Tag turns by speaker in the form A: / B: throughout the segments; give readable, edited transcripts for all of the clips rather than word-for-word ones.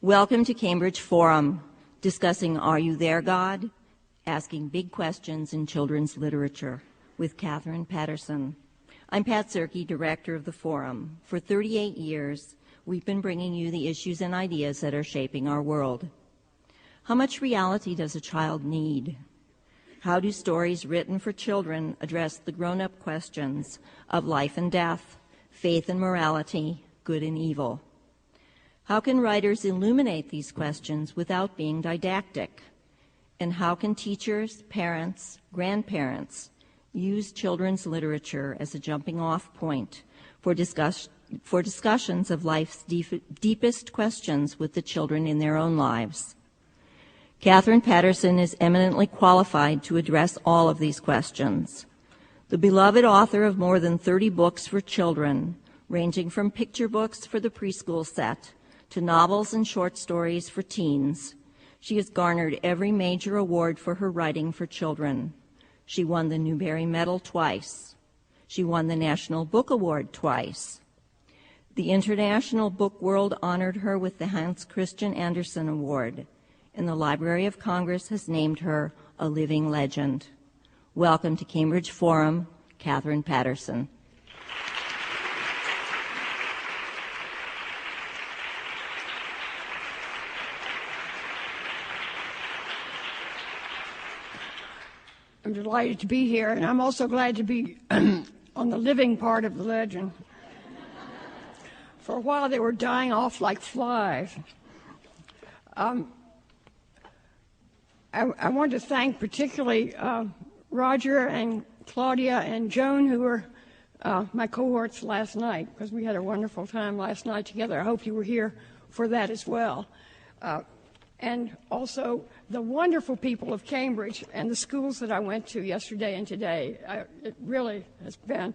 A: Welcome to Cambridge Forum, discussing Are You There, God? Asking big questions in children's literature with Katherine Paterson. I'm Pat Zerke, director of the Forum. For 38 years, we've been bringing you the issues and ideas that are shaping our world. How much reality does a child need? How do stories written for children address the grown-up questions of life and death, faith and morality, good and evil? How can writers illuminate these questions without being didactic? And how can teachers, parents, grandparents use children's literature as a jumping-off point for discussions of life's deepest questions with the children in their own lives? Katherine Paterson is eminently qualified to address all of these questions. The beloved author of more than 30 books for children, ranging from picture books for the preschool set to novels and short stories for teens, she has garnered every major award for her writing for children. She won the Newbery Medal twice. She won the National Book Award twice. The International Book World honored her with the Hans Christian Andersen Award, and the Library of Congress has named her a living legend. Welcome to Cambridge Forum, Katherine Paterson.
B: I'm delighted to be here, and I'm also glad to be on the living part of the legend. For a while, they were dying off like flies. I want to thank particularly Roger and Claudia and Joan, who were my cohorts last night, because we had a wonderful time last night together. I hope you were here for that as well. And also the wonderful people of Cambridge and the schools that I went to yesterday and today. It really has been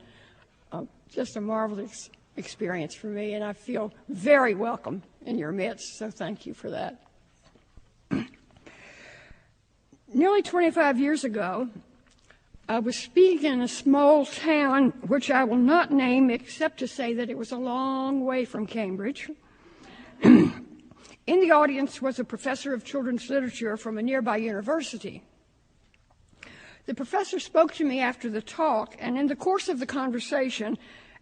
B: just a marvelous experience for me, and I feel very welcome in your midst, so thank you for that. Nearly 25 years ago, I was speaking in a small town, which I will not name except to say that it was a long way from Cambridge. In the audience was a professor of children's literature from a nearby university. The professor spoke to me after the talk, and in the course of the conversation,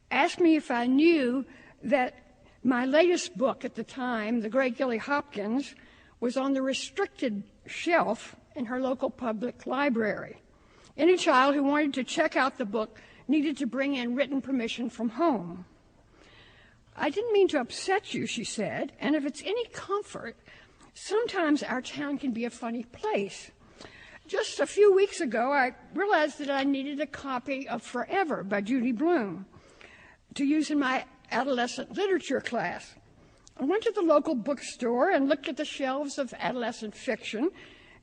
B: asked me if I knew that my latest book at the time, The Great Gilly Hopkins, was on the restricted shelf in her local public library. Any child who wanted to check out the book needed to bring in written permission from home. I didn't mean to upset you, she said, and if it's any comfort, sometimes our town can be a funny place. Just a few weeks ago, I realized that I needed a copy of Forever by Judy Blume to use in my adolescent literature class. I went to the local bookstore and looked at the shelves of adolescent fiction,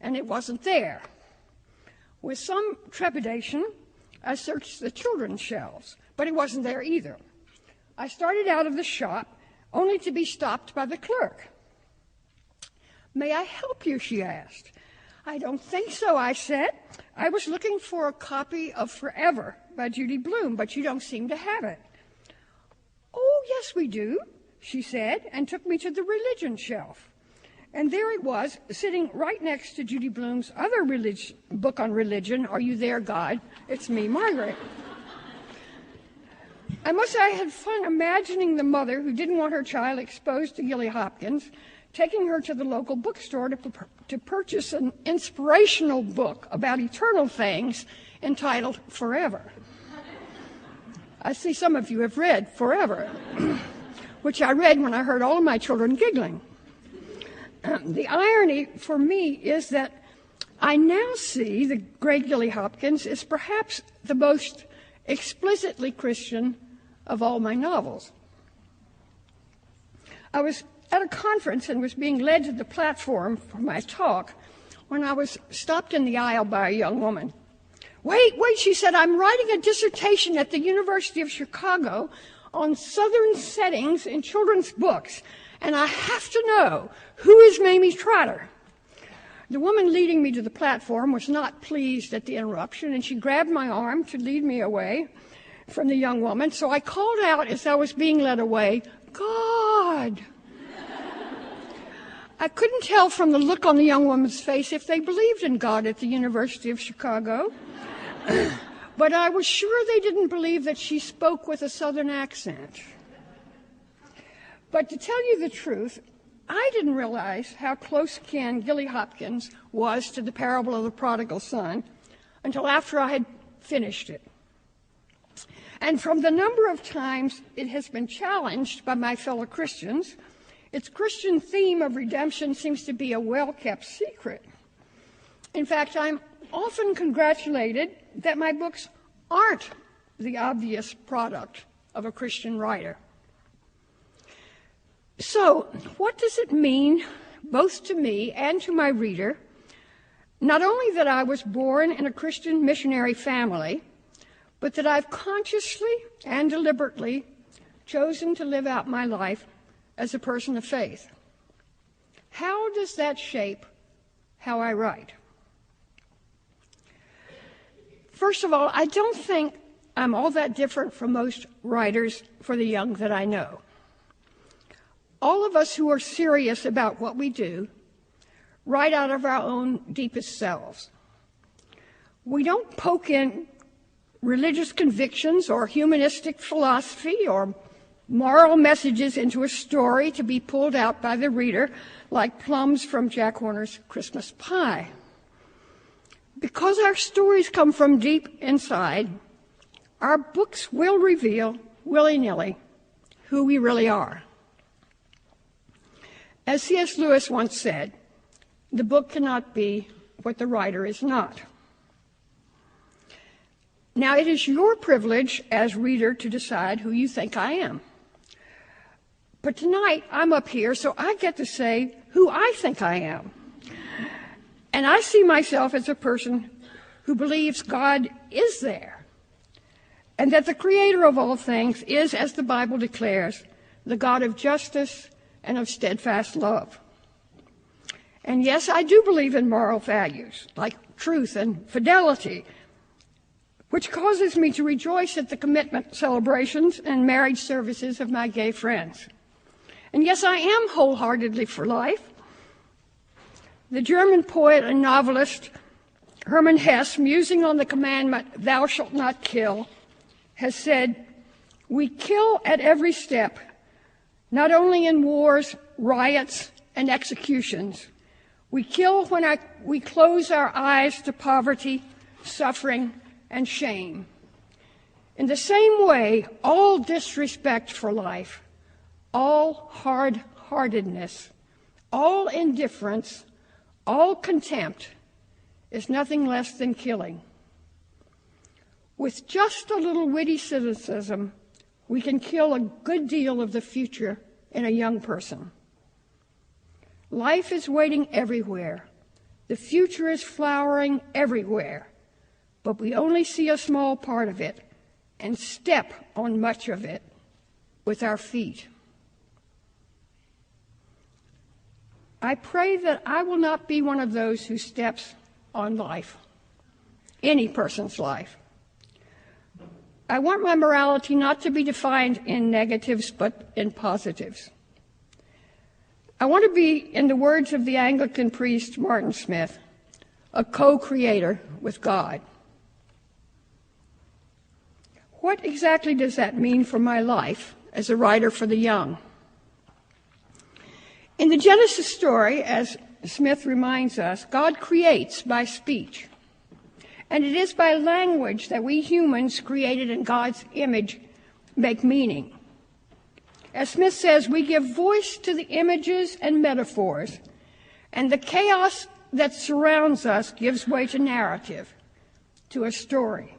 B: and it wasn't there. With some trepidation, I searched the children's shelves, but it wasn't there either. I started out of the shop, only to be stopped by the clerk. "May I help you?" she asked. "I don't think so," I said. "I was looking for a copy of Forever by Judy Blume, but you don't seem to have it." "Oh, yes, we do," she said, and took me to the religion shelf. And there it was, sitting right next to Judy Blume's other book on religion, Are You There, God? It's Me, Margaret. I must say I had fun imagining the mother who didn't want her child exposed to Gilly Hopkins, taking her to the local bookstore to purchase an inspirational book about eternal things entitled Forever. I see some of you have read Forever, which I read when I heard all of my children giggling. The irony for me is that I now see The Great Gilly Hopkins as perhaps the most explicitly Christian of all my novels. I was at a conference and was being led to the platform for my talk when I was stopped in the aisle by a young woman. Wait, she said, "I'm writing a dissertation at the University of Chicago on Southern settings in children's books, and I have to know, who is Mamie Trotter?" The woman leading me to the platform was not pleased at the interruption, and she grabbed my arm to lead me away from the young woman. So I called out as I was being led away, "God!" I couldn't tell from the look on the young woman's face if they believed in God at the University of Chicago, but I was sure they didn't believe that she spoke with a Southern accent. But to tell you the truth, I didn't realize how close kin Gilly Hopkins was to the parable of the prodigal son until after I had finished it. And from the number of times it has been challenged by my fellow Christians, its Christian theme of redemption seems to be a well-kept secret. In fact, I'm often congratulated that my books aren't the obvious product of a Christian writer. So, what does it mean, both to me and to my reader, not only that I was born in a Christian missionary family, but that I've consciously and deliberately chosen to live out my life as a person of faith? How does that shape how I write? First of all, I don't think I'm all that different from most writers for the young that I know. All of us who are serious about what we do write out of our own deepest selves. We don't poke in religious convictions or humanistic philosophy or moral messages into a story to be pulled out by the reader like plums from Jack Horner's Christmas pie. Because our stories come from deep inside, our books will reveal, willy-nilly, who we really are. As C.S. Lewis once said, the book cannot be what the writer is not. Now, it is your privilege as reader to decide who you think I am. But tonight, I'm up here, so I get to say who I think I am. And I see myself as a person who believes God is there, and that the Creator of all things is, as the Bible declares, the God of justice and of steadfast love. And yes, I do believe in moral values like truth and fidelity, which causes me to rejoice at the commitment celebrations and marriage services of my gay friends. And yes, I am wholeheartedly for life. The German poet and novelist Hermann Hesse, musing on the commandment, "Thou shalt not kill," has said, "We kill at every step, not only in wars, riots, and executions. We kill when we close our eyes to poverty, suffering, and shame. In the same way, all disrespect for life, all hard-heartedness, all indifference, all contempt is nothing less than killing. With just a little witty cynicism, we can kill a good deal of the future in a young person. Life is waiting everywhere. The future is flowering everywhere, but we only see a small part of it and step on much of it with our feet. I pray that I will not be one of those who steps on life, any person's life. I want my morality not to be defined in negatives, but in positives. I want to be, in the words of the Anglican priest Martin Smith, a co-creator with God. What exactly does that mean for my life as a writer for the young? In the Genesis story, as Smith reminds us, God creates by speech. And it is by language that we humans, created in God's image, make meaning. As Smith says, we give voice to the images and metaphors, and the chaos that surrounds us gives way to narrative, to a story.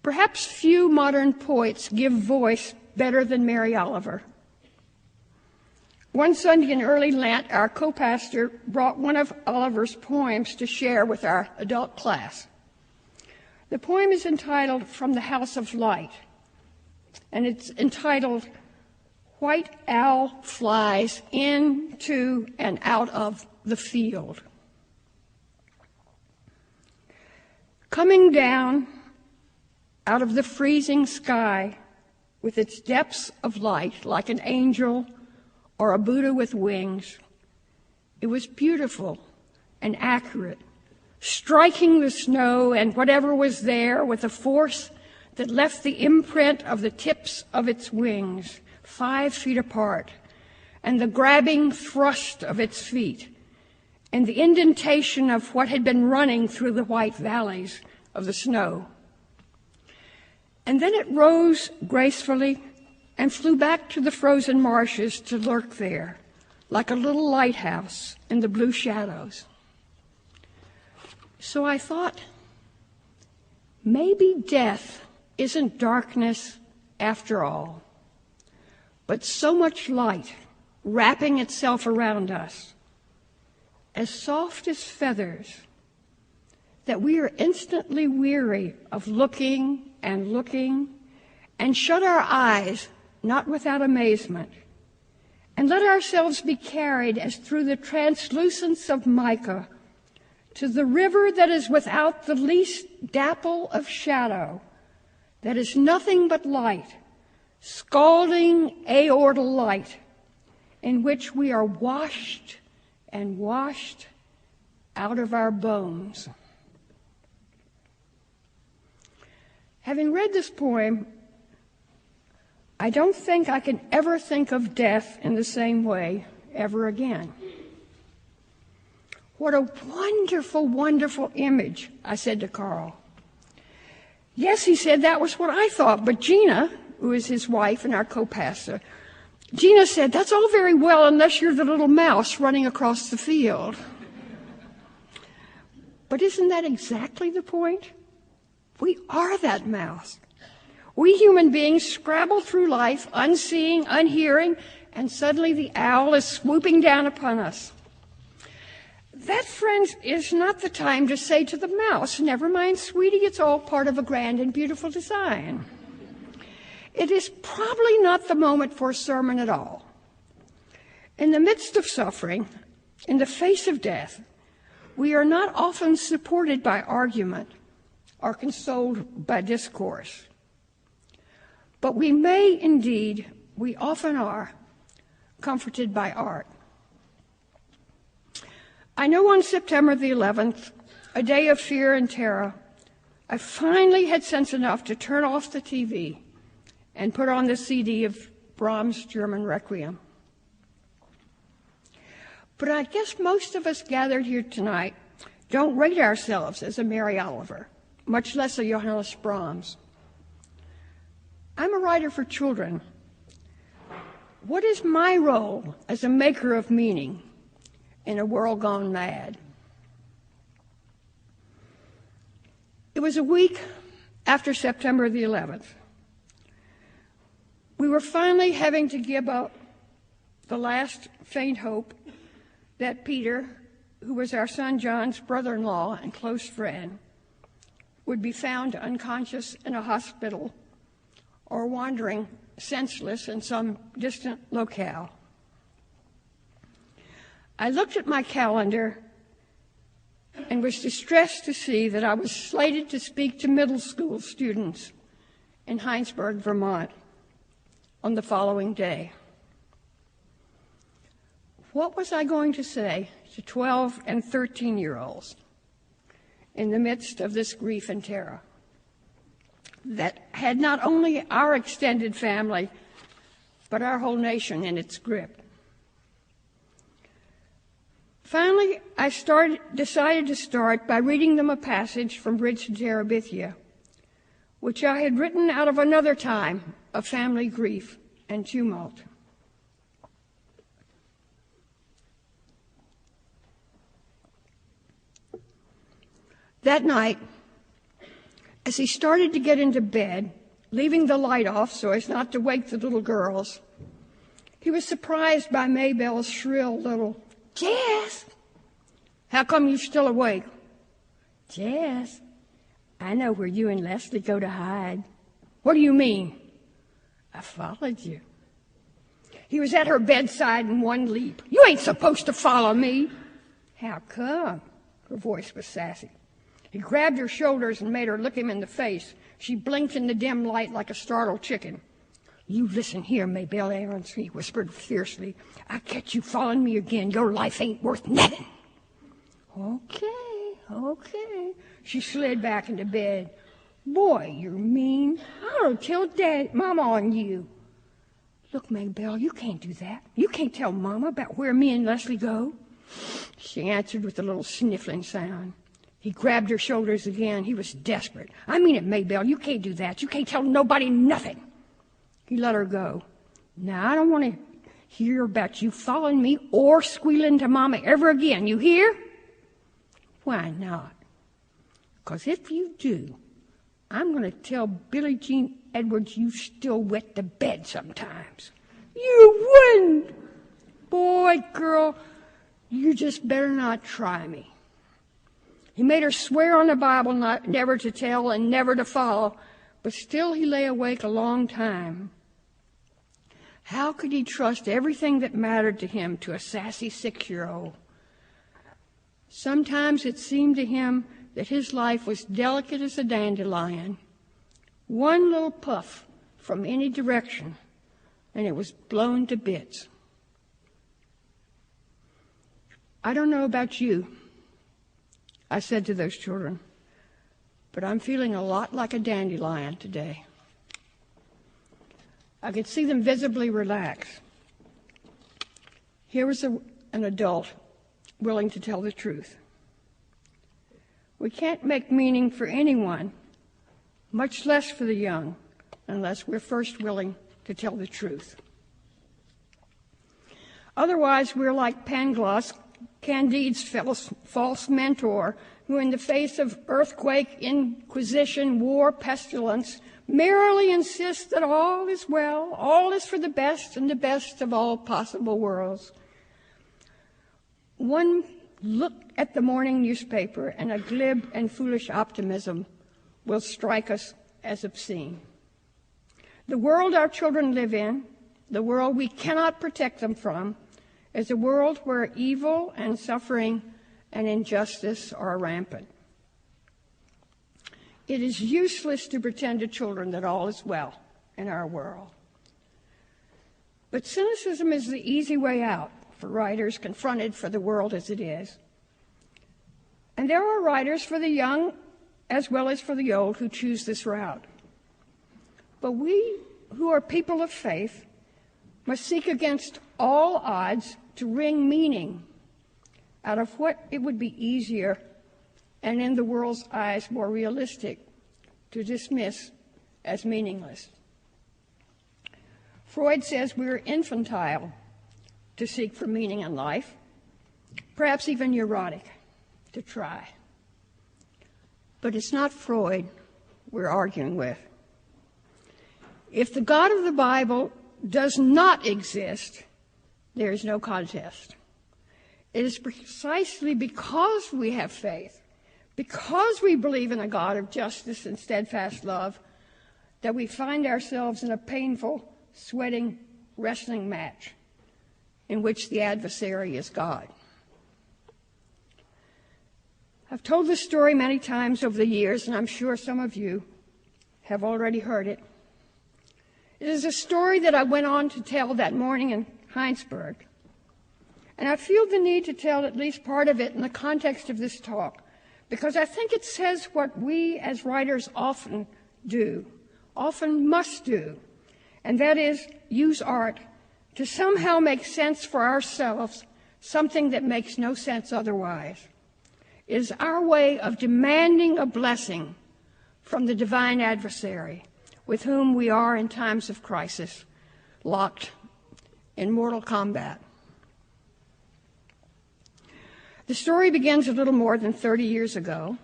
B: Perhaps few modern poets give voice better than Mary Oliver. One Sunday in early Lent, our co-pastor brought one of Oliver's poems to share with our adult class. The poem is entitled "From the House of Light," and it's entitled "White Owl Flies Into and Out of the Field." Coming down out of the freezing sky with its depths of light like an angel or a Buddha with wings. It was beautiful and accurate, striking the snow and whatever was there with a force that left the imprint of the tips of its wings 5 feet apart, and the grabbing thrust of its feet, and the indentation of what had been running through the white valleys of the snow. And then it rose gracefully and flew back to the frozen marshes to lurk there, like a little lighthouse in the blue shadows. So I thought, maybe death isn't darkness after all, but so much light wrapping itself around us, as soft as feathers, that we are instantly weary of looking and shut our eyes, not without amazement, and let ourselves be carried as through the translucence of mica to the river that is without the least dapple of shadow, that is nothing but light, scalding aortal light, in which we are washed and washed out of our bones. Having read this poem, I don't think I can ever think of death in the same way ever again. What a wonderful, wonderful image, I said to Carl. Yes, he said, that was what I thought, but Gina, who is his wife and our co-pastor, Gina said, that's all very well unless you're the little mouse running across the field. But isn't that exactly the point? We are that mouse. We human beings scrabble through life, unseeing, unhearing, and suddenly the owl is swooping down upon us. That, friends, is not the time to say to the mouse, never mind, sweetie, it's all part of a grand and beautiful design. It is probably not the moment for a sermon at all. In the midst of suffering, in the face of death, we are not often supported by argument or consoled by discourse. But we may indeed, we often are, comforted by art. I know on September the 11th, a day of fear and terror, I finally had sense enough to turn off the TV and put on the CD of Brahms' German Requiem. But I guess most of us gathered here tonight don't rate ourselves as a Mary Oliver, much less a Johannes Brahms. I'm a writer for children. What is my role as a maker of meaning in a world gone mad? It was a week after September the 11th. We were finally having to give up the last faint hope that Peter, who was our son John's brother-in-law and close friend, would be found unconscious in a hospital or wandering senseless in some distant locale. I looked at my calendar and was distressed to see that I was slated to speak to middle school students in Heinsberg, Vermont, on the following day. What was I going to say to 12 and 13-year-olds in the midst of this grief and terror that had not only our extended family, but our whole nation in its grip? Finally, I decided to start by reading them a passage from Bridge to Terabithia, which I had written out of another time of family grief and tumult. That night, as he started to get into bed, leaving the light off so as not to wake the little girls, he was surprised by Maybelle's shrill little, "Jess, how come you're still awake?" "Jess, I know where you and Leslie go to hide." "What do you mean?" "I followed you." He was at her bedside in one leap. "You ain't supposed to follow me." "How come?" Her voice was sassy. He grabbed her shoulders and made her look him in the face. She blinked in the dim light like a startled chicken. You listen here, Maybelle Aarons, he whispered fiercely. I catch you following me again. Your life ain't worth nothing. Okay. She slid back into bed. Boy, you're mean. I'll tell Mama on you. Look, Maybelle, you can't do that. You can't tell Mama about where me and Leslie go. She answered with a little sniffling sound. He grabbed her shoulders again. He was desperate. I mean it, Maybelle. You can't do that. You can't tell nobody nothing. He let her go. Now, I don't want to hear about you following me or squealing to Mama ever again. You hear? Why not? Because if you do, I'm going to tell Billie Jean Edwards you still wet the bed sometimes. You wouldn't! Boy, girl, you just better not try me. He made her swear on the Bible never to tell and never to follow, but still he lay awake a long time. How could he trust everything that mattered to him to a sassy 6-year-old? Sometimes it seemed to him that his life was delicate as a dandelion. One little puff from any direction, and it was blown to bits. I don't know about you, I said to those children, but I'm feeling a lot like a dandelion today. I could see them visibly relax. Here was an adult willing to tell the truth. We can't make meaning for anyone, much less for the young, unless we're first willing to tell the truth. Otherwise, we're like Pangloss, Candide's false mentor, who in the face of earthquake, inquisition, war, pestilence, merrily insists that all is well, all is for the best and the best of all possible worlds. One look at the morning newspaper and a glib and foolish optimism will strike us as obscene. The world our children live in, the world we cannot protect them from, is a world where evil and suffering and injustice are rampant. It is useless to pretend to children that all is well in our world. But cynicism is the easy way out for writers confronted for the world as it is. And there are writers for the young as well as for the old who choose this route. But we who are people of faith must seek against all odds to wring meaning out of what it would be easier and in the world's eyes more realistic to dismiss as meaningless. Freud says we're infantile to seek for meaning in life, perhaps even neurotic to try. But it's not Freud we're arguing with. If the God of the Bible does not exist, there is no contest. It is precisely because we have faith, because we believe in a God of justice and steadfast love, that we find ourselves in a painful, sweating, wrestling match in which the adversary is God. I've told this story many times over the years, and I'm sure some of you have already heard it. It is a story that I went on to tell that morning in Heinsberg. And I feel the need to tell at least part of it in the context of this talk, because I think it says what we as writers often do, often must do, and that is use art to somehow make sense for ourselves, something that makes no sense otherwise. It is our way of demanding a blessing from the divine adversary with whom we are in times of crisis, locked in mortal combat. The story begins a little more than 30 years ago.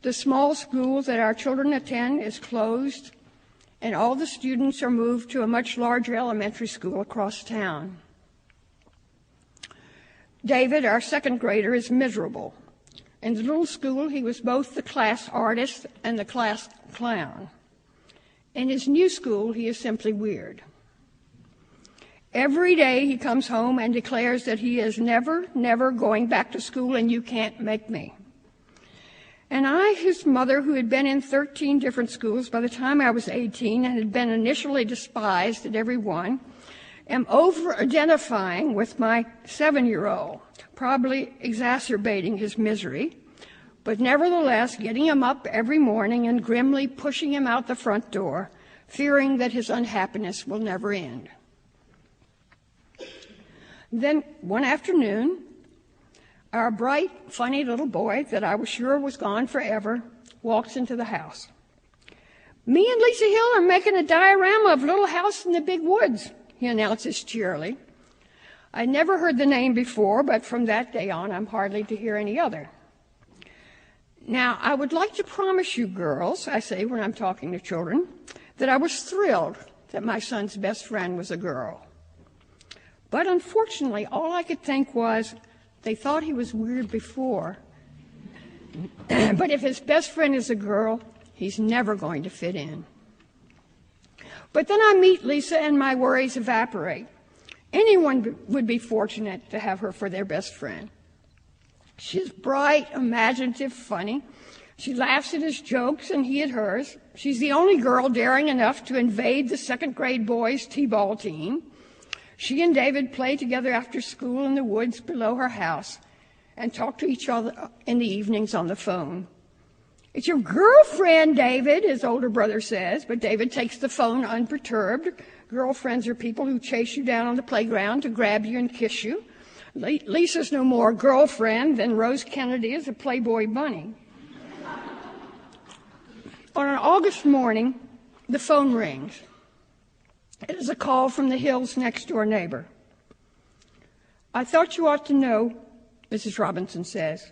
B: The small school that our children attend is closed, and all the students are moved to a much larger elementary school across town. David, our second grader, is miserable. In the little school, he was both the class artist and the class clown. In his new school, he is simply weird. Every day he comes home and declares that he is never going back to school, and you can't make me. And I, his mother, who had been in 13 different schools by the time I was 18 and had been initially despised at every one, am over-identifying with my 7-year-old, probably exacerbating his misery, but nevertheless getting him up every morning and grimly pushing him out the front door, fearing that his unhappiness will never end. Then one afternoon, our bright, funny little boy that I was sure was gone forever walks into the house. "Me and Lisa Hill are making a diorama of Little House in the Big Woods," he announces cheerily. I'd never heard the name before, but from that day on, I'm hardly to hear any other. "Now, I would like to promise you girls," I say when I'm talking to children, "that I was thrilled that my son's best friend was a girl. But unfortunately, all I could think was, they thought he was weird before. But if his best friend is a girl, he's never going to fit in." But then I meet Lisa and my worries evaporate. Anyone would be fortunate to have her for their best friend. She's bright, imaginative, funny. She laughs at his jokes and he at hers. She's the only girl daring enough to invade the second-grade boys' t-ball team. She and David play together after school in the woods below her house and talk to each other in the evenings on the phone. "It's your girlfriend, David," his older brother says, but David takes the phone unperturbed. Girlfriends are people who chase you down on the playground to grab you and kiss you. Lisa's no more a girlfriend than Rose Kennedy is a Playboy bunny. On an August morning, the phone rings. It is a call from the Hill's next-door neighbor. "I thought you ought to know," Mrs. Robinson says,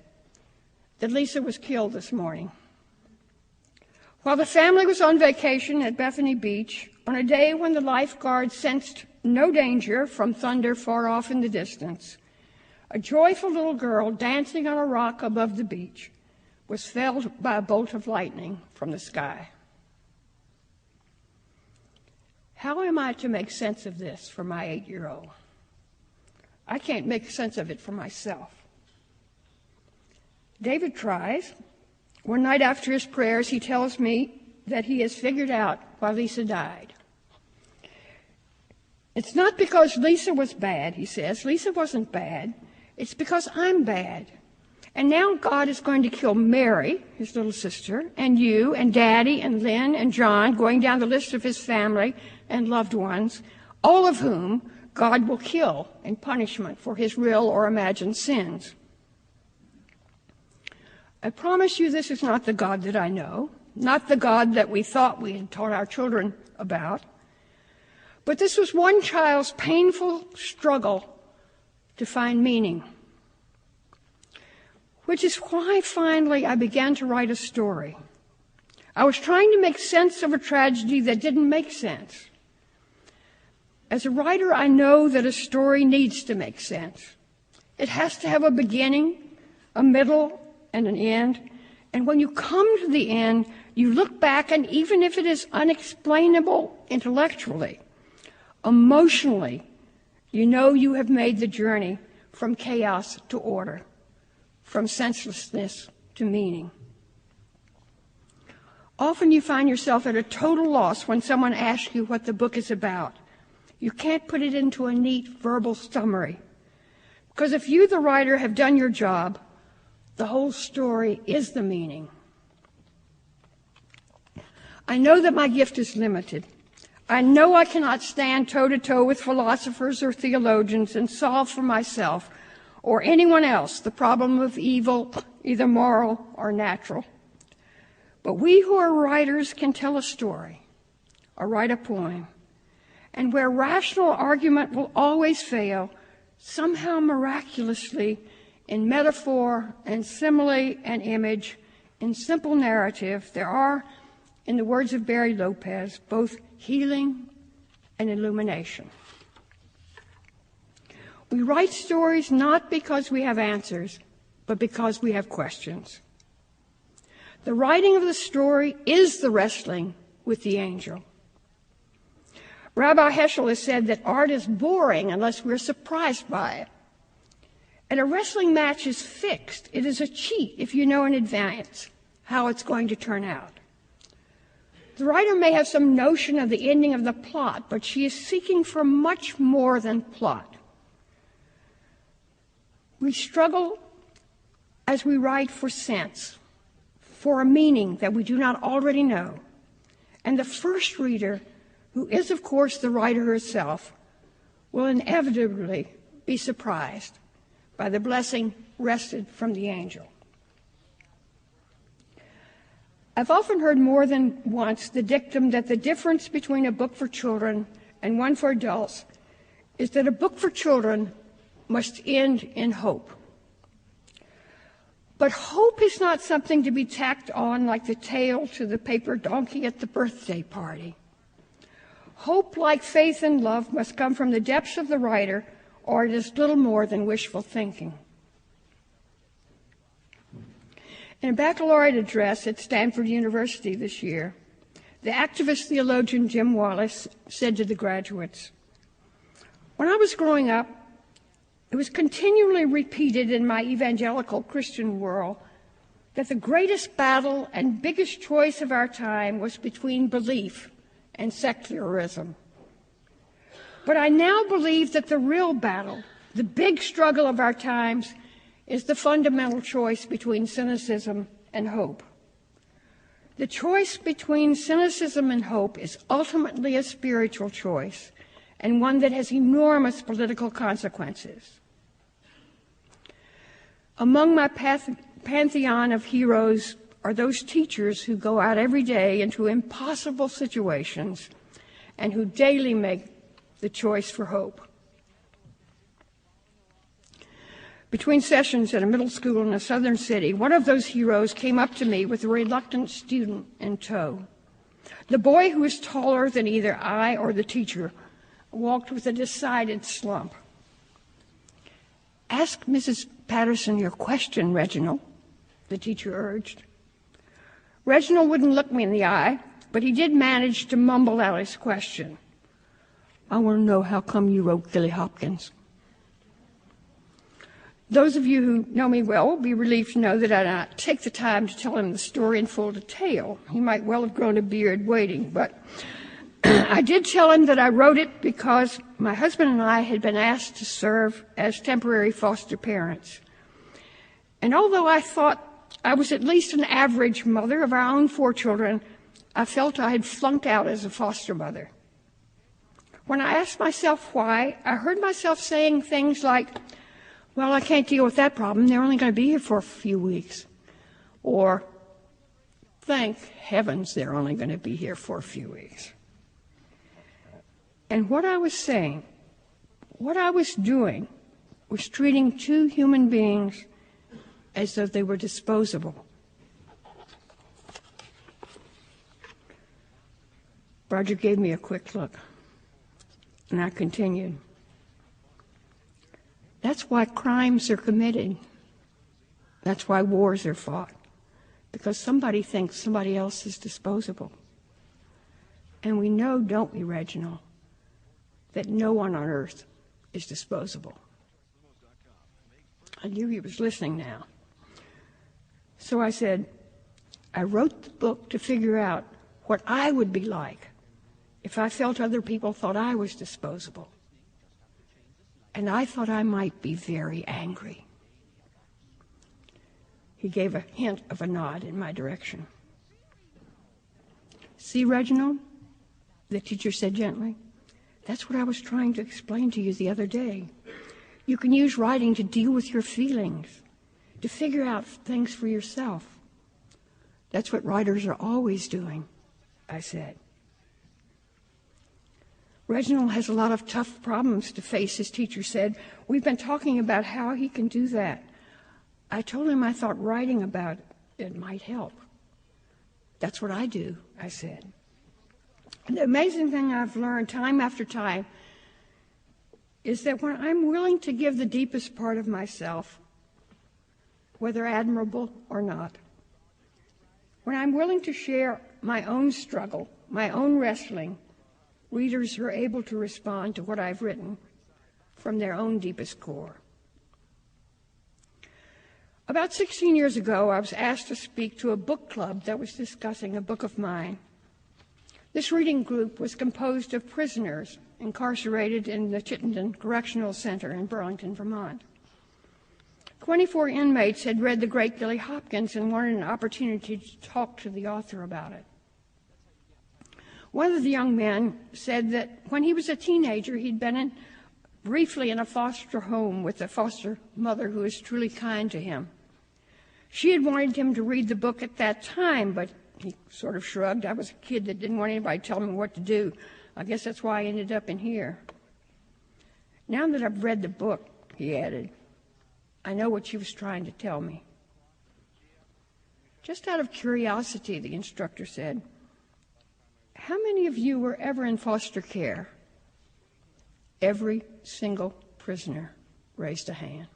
B: "that Lisa was killed this morning." While the family was on vacation at Bethany Beach, on a day when the lifeguard sensed no danger from thunder far off in the distance, a joyful little girl dancing on a rock above the beach was felled by a bolt of lightning from the sky. How am I to make sense of this for my 8-year-old? I can't make sense of it for myself. David tries. One night after his prayers, he tells me that he has figured out why Lisa died. "It's not because Lisa was bad," he says. "Lisa wasn't bad. It's because I'm bad. And now God is going to kill Mary, his little sister, and you, and Daddy, and Lynn, and John, going down the list of his family and loved ones, all of whom God will kill in punishment for his real or imagined sins. I promise you this is not the God that I know, not the God that we thought we had taught our children about, but this was one child's painful struggle to find meaning, which is why finally I began to write a story. I was trying to make sense of a tragedy that didn't make sense. As a writer, I know that a story needs to make sense. It has to have a beginning, a middle, and an end. And when you come to the end, you look back, and even if it is unexplainable intellectually, emotionally, you know you have made the journey from chaos to order, from senselessness to meaning. Often you find yourself at a total loss when someone asks you what the book is about. You can't put it into a neat verbal summary. Because if you, the writer, have done your job, the whole story is the meaning. I know that my gift is limited. I know I cannot stand toe-to-toe with philosophers or theologians and solve for myself or anyone else the problem of evil, either moral or natural. But we who are writers can tell a story or write a poem. And where rational argument will always fail, somehow miraculously, in metaphor and simile and image, in simple narrative, there are, in the words of Barry Lopez, both healing and illumination. We write stories not because we have answers, but because we have questions. The writing of the story is the wrestling with the angel. Rabbi Heschel has said that art is boring unless we're surprised by it. And a wrestling match is fixed. It is a cheat if you know in advance how it's going to turn out. The writer may have some notion of the ending of the plot, but she is seeking for much more than plot. We struggle as we write for sense, for a meaning that we do not already know. And the first reader, who is, of course, the writer herself, will inevitably be surprised by the blessing wrested from the angel. I've often heard more than once the dictum that the difference between a book for children and one for adults is that a book for children must end in hope. But hope is not something to be tacked on like the tail to the paper donkey at the birthday party. Hope, like faith and love, must come from the depths of the writer, or it is little more than wishful thinking. In a baccalaureate address at Stanford University this year, the activist theologian Jim Wallace said to the graduates, "When I was growing up, it was continually repeated in my evangelical Christian world that the greatest battle and biggest choice of our time was between belief and secularism. But I now believe that the real battle, the big struggle of our times, is the fundamental choice between cynicism and hope. The choice between cynicism and hope is ultimately a spiritual choice, and one that has enormous political consequences. Among my pantheon of heroes are those teachers who go out every day into impossible situations and who daily make the choice for hope. Between sessions at a middle school in a southern city, one of those heroes came up to me with a reluctant student in tow. The boy, who was taller than either I or the teacher, walked with a decided slump. "Ask Mrs. Paterson your question, Reginald," the teacher urged. Reginald wouldn't look me in the eye, but he did manage to mumble out his question. "I want to know how come you wrote Billy Hopkins." Those of you who know me well will be relieved to know that I did not take the time to tell him the story in full detail. He might well have grown a beard waiting, but I did tell him that I wrote it because my husband and I had been asked to serve as temporary foster parents. And although I thought I was at least an average mother of our own 4 children, I felt I had flunked out as a foster mother. When I asked myself why, I heard myself saying things like, "Well, I can't deal with that problem. They're only going to be here for a few weeks." Or, "Thank heavens they're only going to be here for a few weeks." And what I was saying, what I was doing, was treating 2 human beings as though they were disposable. Roger gave me a quick look, and I continued. "That's why crimes are committed. That's why wars are fought, because somebody thinks somebody else is disposable. And we know, don't we, Reginald, that no one on earth is disposable." I knew he was listening now. So I said, "I wrote the book to figure out what I would be like if I felt other people thought I was disposable. And I thought I might be very angry." He gave a hint of a nod in my direction. "See, Reginald," the teacher said gently, "that's what I was trying to explain to you the other day. You can use writing to deal with your feelings, to figure out things for yourself. That's what writers are always doing," I said. "Reginald has a lot of tough problems to face," his teacher said. "We've been talking about how he can do that." I told him I thought writing about it might help. "That's what I do," I said. And the amazing thing I've learned time after time is that when I'm willing to give the deepest part of myself, whether admirable or not, when I'm willing to share my own struggle, my own wrestling, readers are able to respond to what I've written from their own deepest core. About 16 years ago, I was asked to speak to a book club that was discussing a book of mine. This reading group was composed of prisoners incarcerated in the Chittenden Correctional Center in Burlington, Vermont. 24 inmates had read The Great Billy Hopkins and wanted an opportunity to talk to the author about it. One of the young men said that when he was a teenager, he'd been briefly in a foster home with a foster mother who was truly kind to him. She had wanted him to read the book at that time, but he sort of shrugged. I was a kid that didn't want anybody to tell me what to do. I guess that's why I ended up in here. Now that I've read the book, he added, I know what she was trying to tell me. Just out of curiosity, the instructor said, how many of you were ever in foster care? Every single prisoner raised a hand.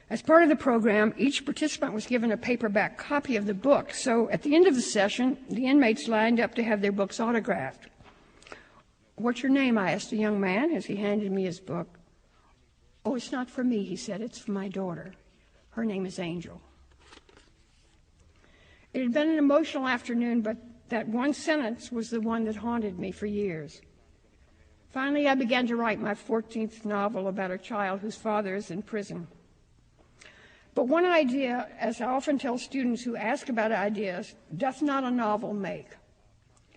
B: As part of the program, each participant was given a paperback copy of the book. So at the end of the session, the inmates lined up to have their books autographed. What's your name? I asked the young man as he handed me his book. Oh, it's not for me, he said. It's for my daughter. Her name is Angel. It had been an emotional afternoon, but that one sentence was the one that haunted me for years. Finally, I began to write my 14th novel about a child whose father is in prison. But one idea, as I often tell students who ask about ideas, doth not a novel make.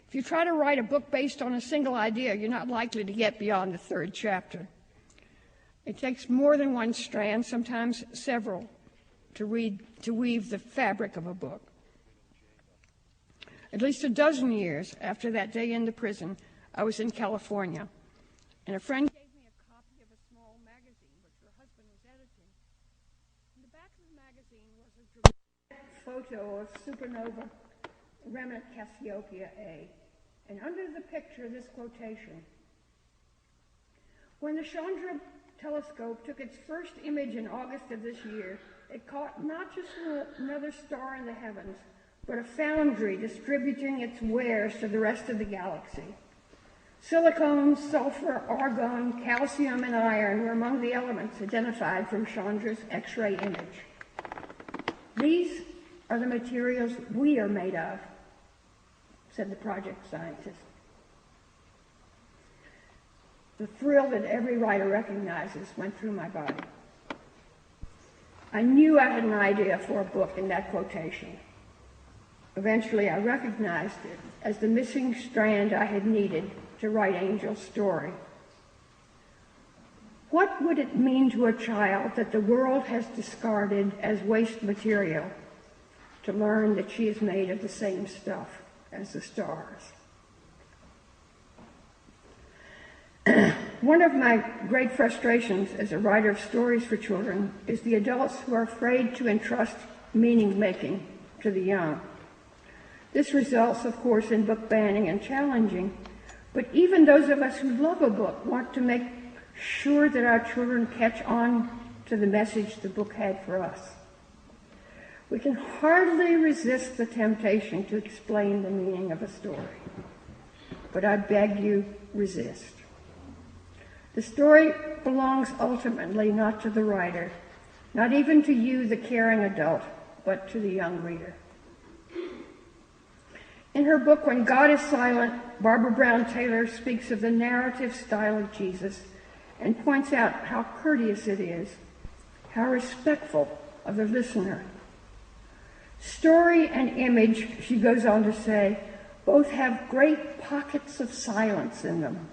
B: If you try to write a book based on a single idea, you're not likely to get beyond the third chapter. It takes more than one strand, sometimes several, to weave the fabric of a book. At least a dozen years after that day in the prison, I was in California, and a friend gave me a copy of a small magazine which her husband was editing. In the back of the magazine was a dramatic photo of supernova remnant Cassiopeia A, and under the picture this quotation: when the Chandra telescope took its first image in August of this year, it caught not just another star in the heavens, but a foundry distributing its wares to the rest of the galaxy. Silicon, sulfur, argon, calcium, and iron were among the elements identified from Chandra's X-ray image. These are the materials we are made of, said the project scientist. The thrill that every writer recognizes went through my body. I knew I had an idea for a book in that quotation. Eventually, I recognized it as the missing strand I had needed to write Angel's story. What would it mean to a child that the world has discarded as waste material to learn that she is made of the same stuff as the stars? One of my great frustrations as a writer of stories for children is the adults who are afraid to entrust meaning-making to the young. This results, of course, in book banning and challenging, but even those of us who love a book want to make sure that our children catch on to the message the book had for us. We can hardly resist the temptation to explain the meaning of a story, but I beg you, resist. The story belongs ultimately not to the writer, not even to you, the caring adult, but to the young reader. In her book, When God is Silent, Barbara Brown Taylor speaks of the narrative style of Jesus and points out how courteous it is, how respectful of the listener. Story and image, she goes on to say, both have great pockets of silence in them.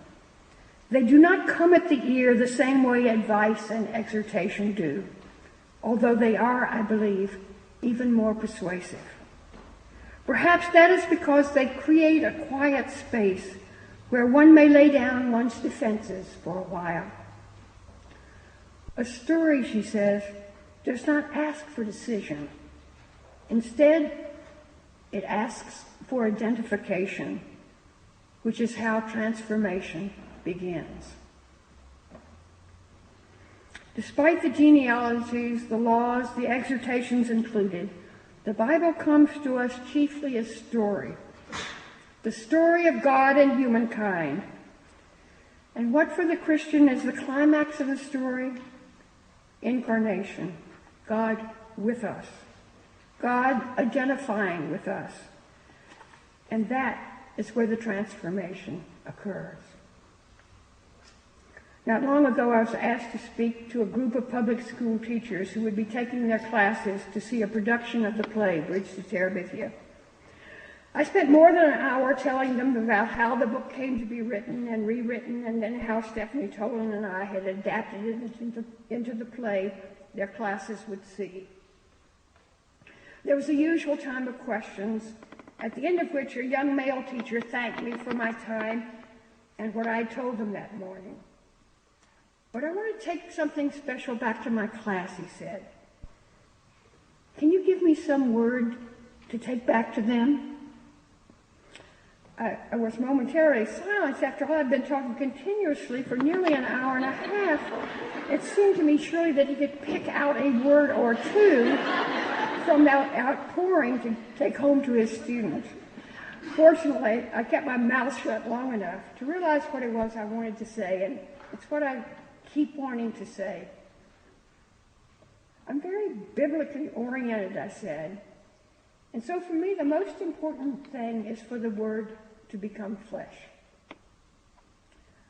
B: They do not come at the ear the same way advice and exhortation do, although they are, I believe, even more persuasive. Perhaps that is because they create a quiet space where one may lay down one's defenses for a while. A story, she says, does not ask for decision. Instead, it asks for identification, which is how transformation begins. Despite the genealogies, the laws, the exhortations included, the Bible comes to us chiefly as story, the story of God and humankind. And what for the Christian is the climax of the story? Incarnation, God with us, God identifying with us. And that is where the transformation occurs. Not long ago, I was asked to speak to a group of public school teachers who would be taking their classes to see a production of the play, Bridge to Terabithia. I spent more than an hour telling them about how the book came to be written and rewritten, and then how Stephanie Tolan and I had adapted it into the play their classes would see. There was the usual time of questions, at the end of which a young male teacher thanked me for my time and what I had told them that morning. But I want to take something special back to my class, he said. Can you give me some word to take back to them? I was momentarily silenced. After all, I'd been talking continuously for nearly an hour and a half. It seemed to me surely that he could pick out a word or two from that outpouring to take home to his students. Fortunately, I kept my mouth shut long enough to realize what it was I wanted to say, and it's what I keep wanting to say. I'm very biblically oriented, I said. And so for me, the most important thing is for the Word to become flesh.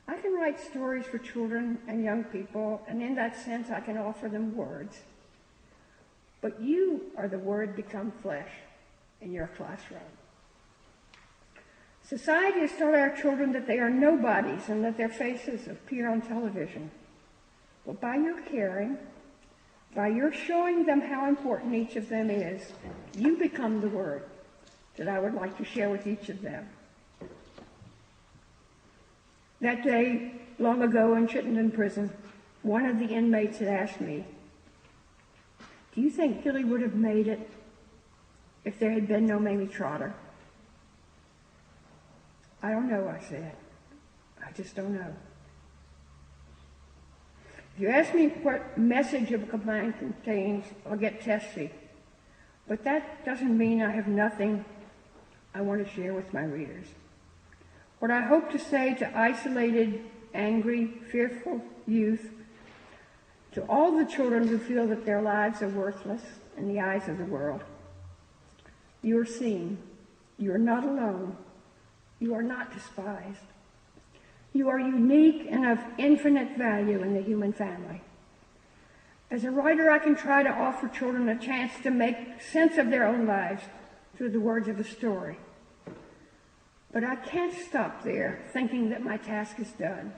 B: I can write stories for children and young people, and in that sense, I can offer them words. But you are the Word become flesh in your classroom. Society has taught our children that they are nobodies and that their faces appear on television. But by your caring, by your showing them how important each of them is, you become the Word that I would like to share with each of them. That day, long ago in Chittenden Prison, one of the inmates had asked me, "Do you think Billy would have made it if there had been no Mamie Trotter?" "I don't know," I said. "I just don't know." If you ask me what message a book of mine contains, I'll get testy. But that doesn't mean I have nothing I want to share with my readers. What I hope to say to isolated, angry, fearful youth, to all the children who feel that their lives are worthless in the eyes of the world: you are seen, you are not alone, you are not despised. You are unique and of infinite value in the human family. As a writer, I can try to offer children a chance to make sense of their own lives through the words of a story. But I can't stop there thinking that my task is done.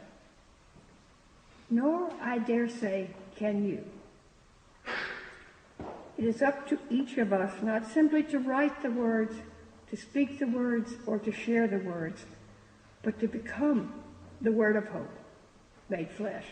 B: Nor, I dare say, can you. It is up to each of us not simply to write the words, to speak the words, or to share the words, but to become the Word of hope made flesh.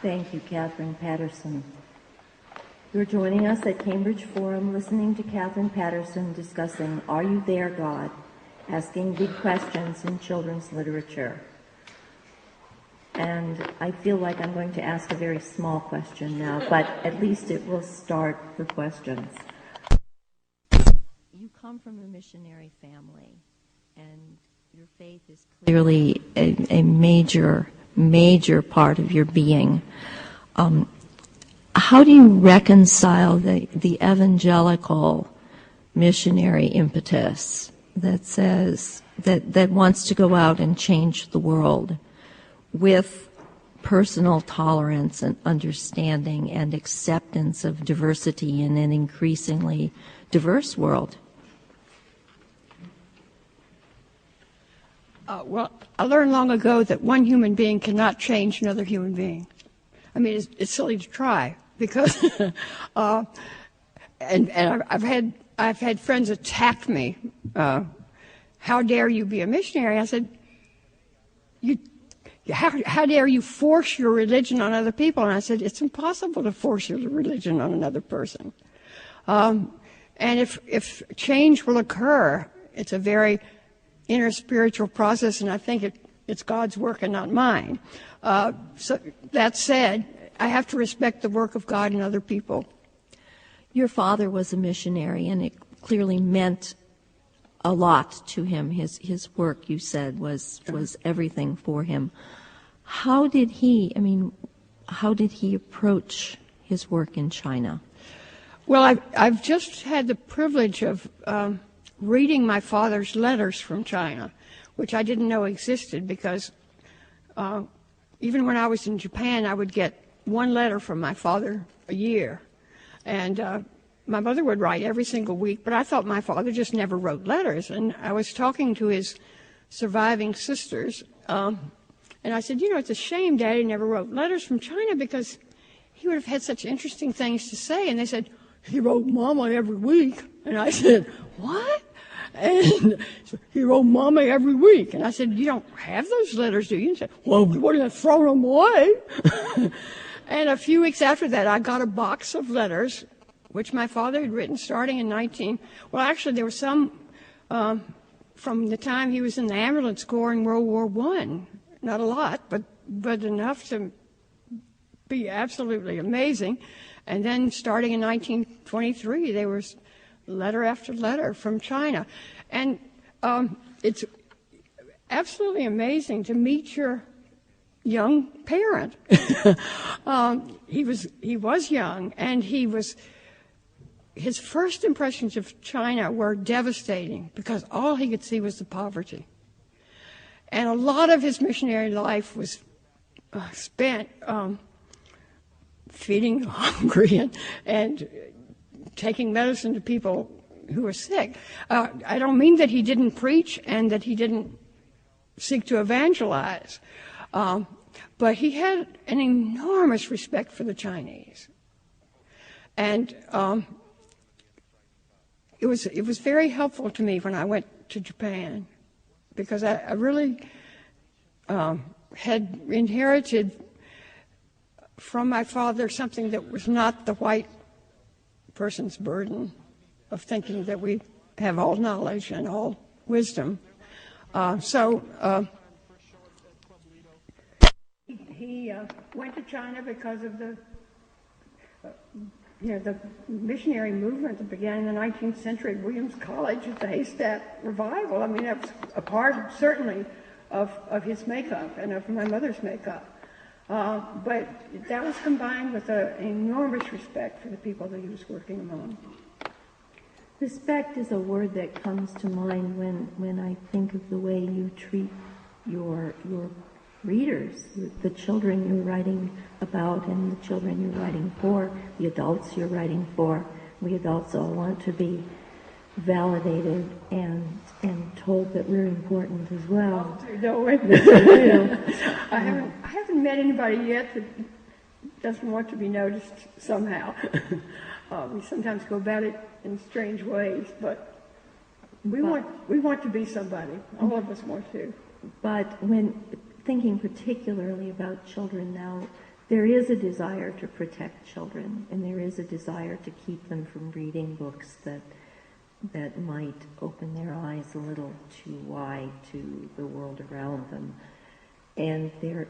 A: Thank you, Katherine Paterson. You're joining us at Cambridge Forum, listening to Katherine Paterson discussing Are You There, God? Asking big questions in children's literature. And I feel like I'm going to ask a very small question now, but at least it will start the questions. You come from a missionary family, and your faith is clearly a major part of your being. How do you reconcile the evangelical missionary impetus that says that wants to go out and change the world with personal tolerance and understanding and acceptance of diversity in an increasingly diverse world?
B: Well, I learned long ago that one human being cannot change another human being. I mean, it's silly to try because, and I've had friends attack you. How dare you be a missionary? I said, how dare you force your religion on other people? And I said, it's impossible to force your religion on another person. And if change will occur, it's a very inner spiritual process, and I think it's God's work and not mine. So that said, I have to respect the work of God and other people.
A: Your father was a missionary, and it clearly meant a lot to him. His work, you said, was everything for him. How did he approach his work in China?
B: Well, I've just had the privilege of reading my father's letters from China, which I didn't know existed, because even when I was in Japan, I would get one letter from my father a year. And my mother would write every single week, but I thought my father just never wrote letters. And I was talking to his surviving sisters, and I said, it's a shame Daddy never wrote letters from China, because he would have had such interesting things to say. And they said, he wrote Mama every week. And I said, what? And he wrote Mama every week. And I said, you don't have those letters, do you? And he said, well, what are you throwing them away? And a few weeks after that, I got a box of letters, which my father had written starting in actually there were some from the time he was in the ambulance corps in World War I. Not a lot, but enough to be absolutely amazing. And then starting in 1923, there was letter after letter from China. And it's absolutely amazing to meet your young parent. He was young, and his first impressions of China were devastating, because all he could see was the poverty. And a lot of his missionary life was spent feeding the hungry and taking medicine to people who were sick. I don't mean that he didn't preach and that he didn't seek to evangelize, but he had an enormous respect for the Chinese. And it was very helpful to me when I went to Japan, because I really had inherited from my father something that was not the white person's burden of thinking that we have all knowledge and all wisdom. He went to China because of the missionary movement that began in the 19th century at Williams College at the Haystack Revival. I mean, that was a part, certainly, of his makeup and of my mother's makeup. But that was combined with an enormous respect for the people that he was working among.
A: Respect is a word that comes to mind when I think of the way you treat your readers, the children you're writing about and the children you're writing for, the adults you're writing for. We adults all want to be validated and told that we're important as well.
B: I haven't met anybody yet that doesn't want to be noticed somehow. We sometimes go about it in strange ways, but we want to be somebody. All of us want to.
A: But when thinking particularly about children now, there is a desire to protect children, and there is a desire to keep them from reading books that might open their eyes a little too wide to the world around them. And do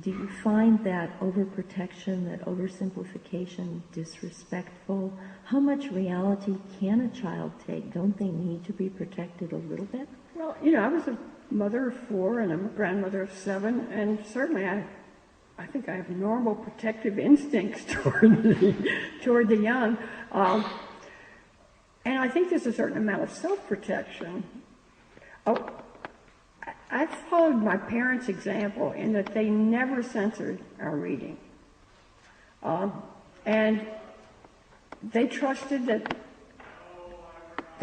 A: you find that overprotection, that oversimplification disrespectful? How much reality can a child take? Don't they need to be protected a little bit?
B: Well, I was a mother of 4 and I'm a grandmother of 7, and certainly I think I have normal protective instincts toward the young. And I think there's a certain amount of self-protection. I followed my parents' example in that they never censored our reading. And they trusted that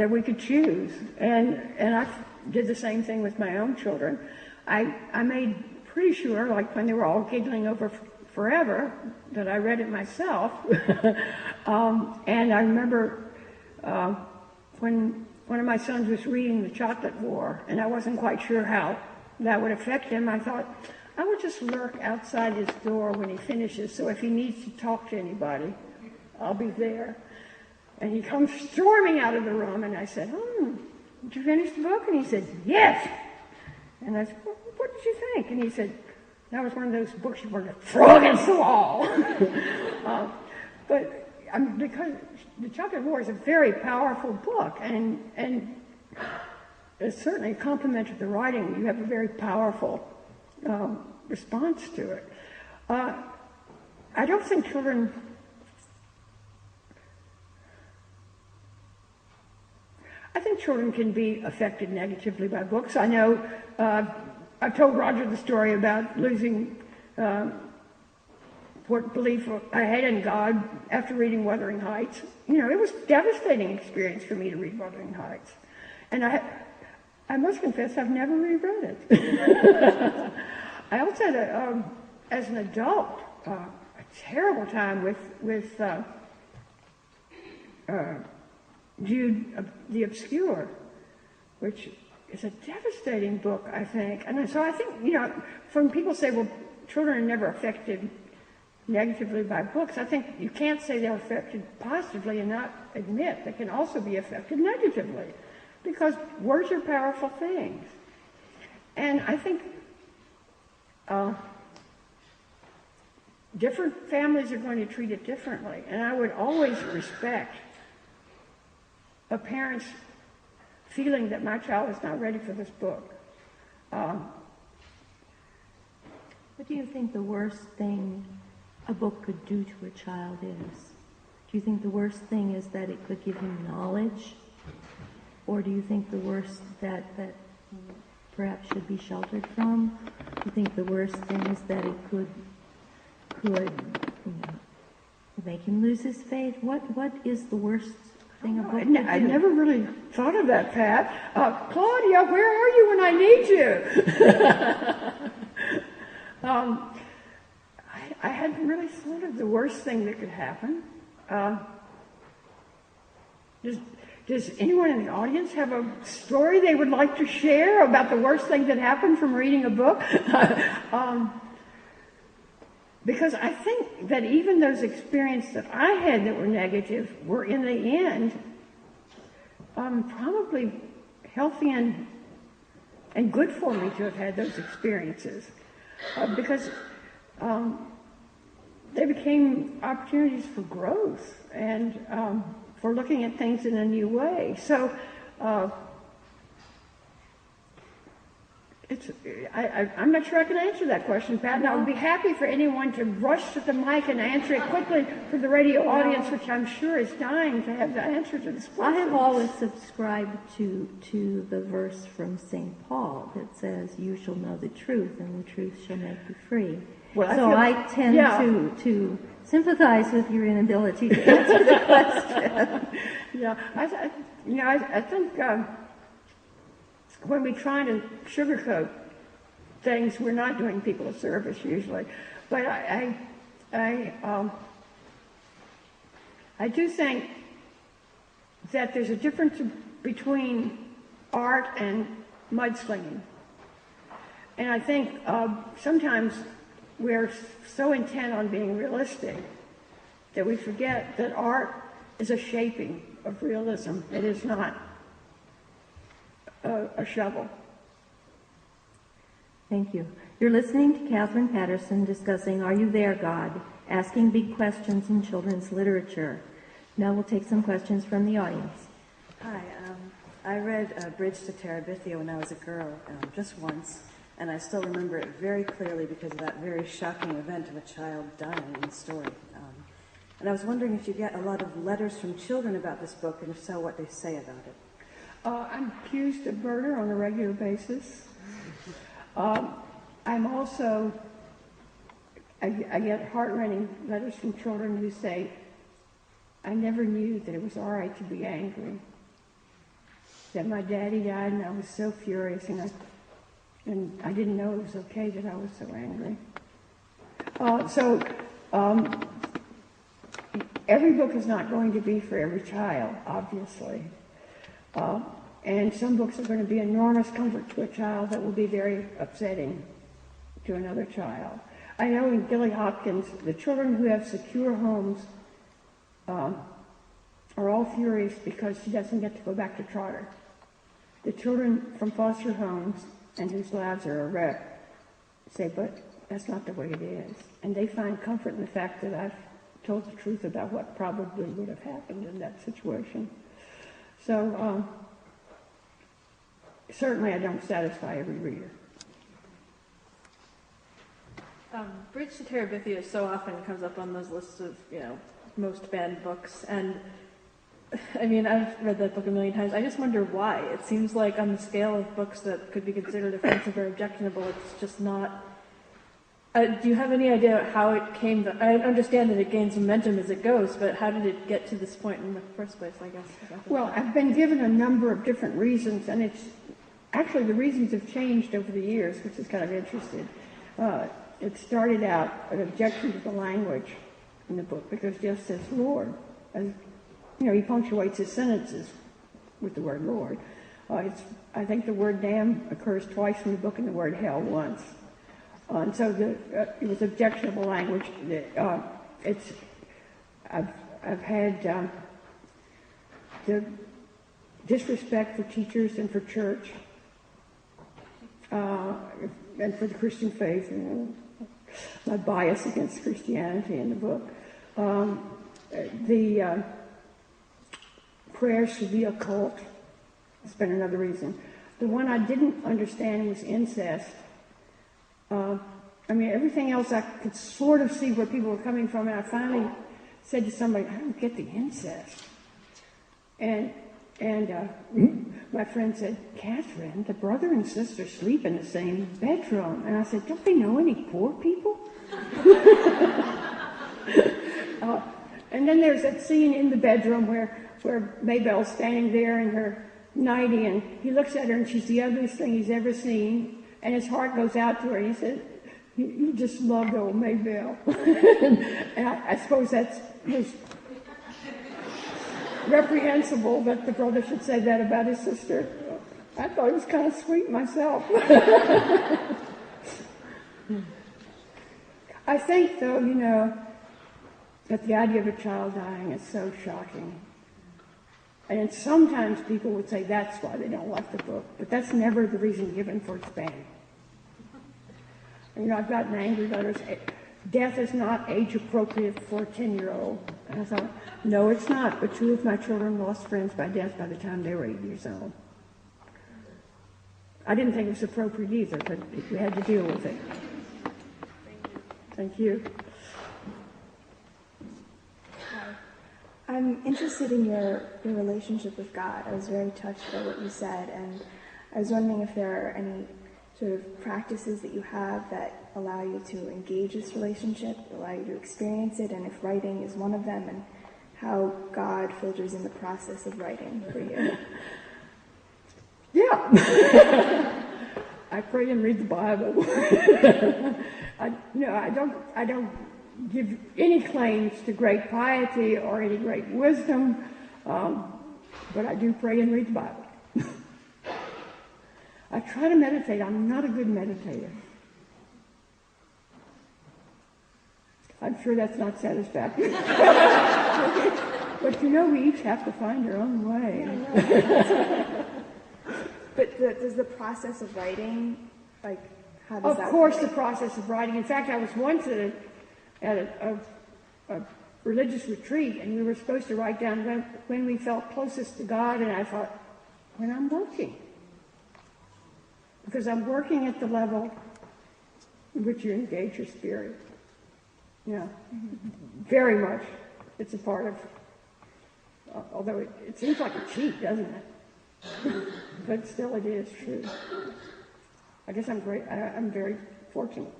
B: we could choose. And I did the same thing with my own children. I made pretty sure, like when they were all giggling over Forever, that I read it myself. And I remember when one of my sons was reading The Chocolate War, and I wasn't quite sure how that would affect him, I thought, I would just lurk outside his door when he finishes, so if he needs to talk to anybody, I'll be there. And he comes storming out of the room, and I said, did you finish the book? And he said, yes. And I said, well, what did you think? And he said, that was one of those books you want to throw against the wall. But because The Chocolate War is a very powerful book, and it's certainly a compliment to the writing. You have a very powerful response to it. I don't think children... I think children can be affected negatively by books. I know I've told Roger the story about losing what belief I had in God after reading Wuthering Heights. You know, it was a devastating experience for me to read Wuthering Heights. And I must confess I've never reread it. I also had, as an adult, a terrible time with Jude the Obscure, which is a devastating book, I think. And so I think, you know, when people say, well, children are never affected negatively by books, I think you can't say they're affected positively and not admit they can also be affected negatively, because words are powerful things. And I think different families are going to treat it differently. And I would always respect a parent's feeling that my child is not ready for this book.
A: What do you think the worst thing a book could do to a child is? Do you think the worst thing is that it could give him knowledge? Or do you think the worst that perhaps should be sheltered from? Do you think the worst thing is that it could make him lose his faith? What is the worst thing a book could do?
B: I never really thought of that, Pat. Claudia, where are you when I need you? I hadn't really thought of the worst thing that could happen. Does anyone in the audience have a story they would like to share about the worst thing that happened from reading a book? Because I think that even those experiences that I had that were negative were, in the end, probably healthy and good for me to have had those experiences. Because they became opportunities for growth and for looking at things in a new way. So I'm not sure I can answer that question, Pat, and I would be happy for anyone to rush to the mic and answer it quickly for the radio audience, which I'm sure is dying to have the answer to this question.
A: I have always subscribed to the verse from St. Paul that says, "You shall know the truth, and the truth shall make you free." Well, I tend to sympathize with your inability to answer the question.
B: I think when we try to sugarcoat things, we're not doing people a service usually. But I do think that there's a difference between art and mudslinging. And I think sometimes we're so intent on being realistic that we forget that art is a shaping of realism. It is not a shovel.
A: Thank you. You're listening to Katherine Paterson discussing Are You There, God? Asking Big Questions in Children's Literature. Now we'll take some questions from the audience.
C: Hi. I read Bridge to Terabithia when I was a girl, just once, and I still remember it very clearly because of that very shocking event of a child dying in the story. And I was wondering if you get a lot of letters from children about this book, and if so, what they say about it.
B: I'm accused of murder on a regular basis. I'm also, I get heart-rending letters from children who say, I never knew that it was all right to be angry. That my daddy died and I was so furious and I didn't know it was okay that I was so angry. Every book is not going to be for every child, obviously. And some books are going to be enormous comfort to a child that will be very upsetting to another child. I know in Gilly Hopkins, the children who have secure homes are all furious because she doesn't get to go back to Trotter. The children from foster homes and whose lives are a wreck say, but that's not the way it is. And they find comfort in the fact that I've told the truth about what probably would have happened in that situation. So certainly I don't satisfy every reader.
D: Bridge to Terabithia so often comes up on those lists of, most banned books. And I mean, I've read that book a million times. I just wonder why. It seems like on the scale of books that could be considered offensive or objectionable, it's just not. Do you have any idea how it came? I understand that it gains momentum as it goes, but how did it get to this point in the first place, I guess?
B: Well, I've been given a number of different reasons, and it's actually the reasons have changed over the years, which is kind of interesting. It started out an objection to the language in the book because it just says Lord. As, he punctuates his sentences with the word Lord. I think the word damn occurs twice in the book and the word hell once. And so it was objectionable language. I've had the disrespect for teachers and for church and for the Christian faith, my bias against Christianity in the book. The prayers to the occult has been another reason. The one I didn't understand was incest. Everything else I could sort of see where people were coming from, and I finally said to somebody, I don't get the incest. And my friend said, Catherine, the brother and sister sleep in the same bedroom. And I said, don't they know any poor people? And then there's that scene in the bedroom where Maybelle's standing there in her nightie, and he looks at her, and she's the ugliest thing he's ever seen, and his heart goes out to her, and he said, you just loved old Maybelle. And I suppose that's reprehensible that the brother should say that about his sister. I thought it was kind of sweet myself. I think, though, that the idea of a child dying is so shocking. And sometimes people would say that's why they don't like the book, but that's never the reason given for its banning. I've gotten angry letters. Death is not age appropriate for a 10-year-old. And I thought, no, it's not. But two of my children lost friends by death by the time they were 8 years old. I didn't think it was appropriate either, but we had to deal with it. Thank you.
E: I'm interested in your relationship with God. I was very touched by what you said, and I was wondering if there are any sort of practices that you have that allow you to engage this relationship, allow you to experience it, and if writing is one of them, and how God filters in the process of writing for you.
B: Yeah. I pray and read the Bible. I don't give any claims to great piety or any great wisdom, but I do pray and read the Bible. I try to meditate. I'm not a good meditator. I'm sure that's not satisfactory. But we each have to find our own way.
E: But does the process of writing, how does that
B: Of course,
E: play?
B: the process of writing. In fact, I was once at a religious retreat, and we were supposed to write down when we felt closest to God, and I thought, when I'm working. Because I'm working at the level in which you engage your spirit. Very much. It's a part of, although it seems like a cheat, doesn't it? But still it is true. I guess I'm very fortunate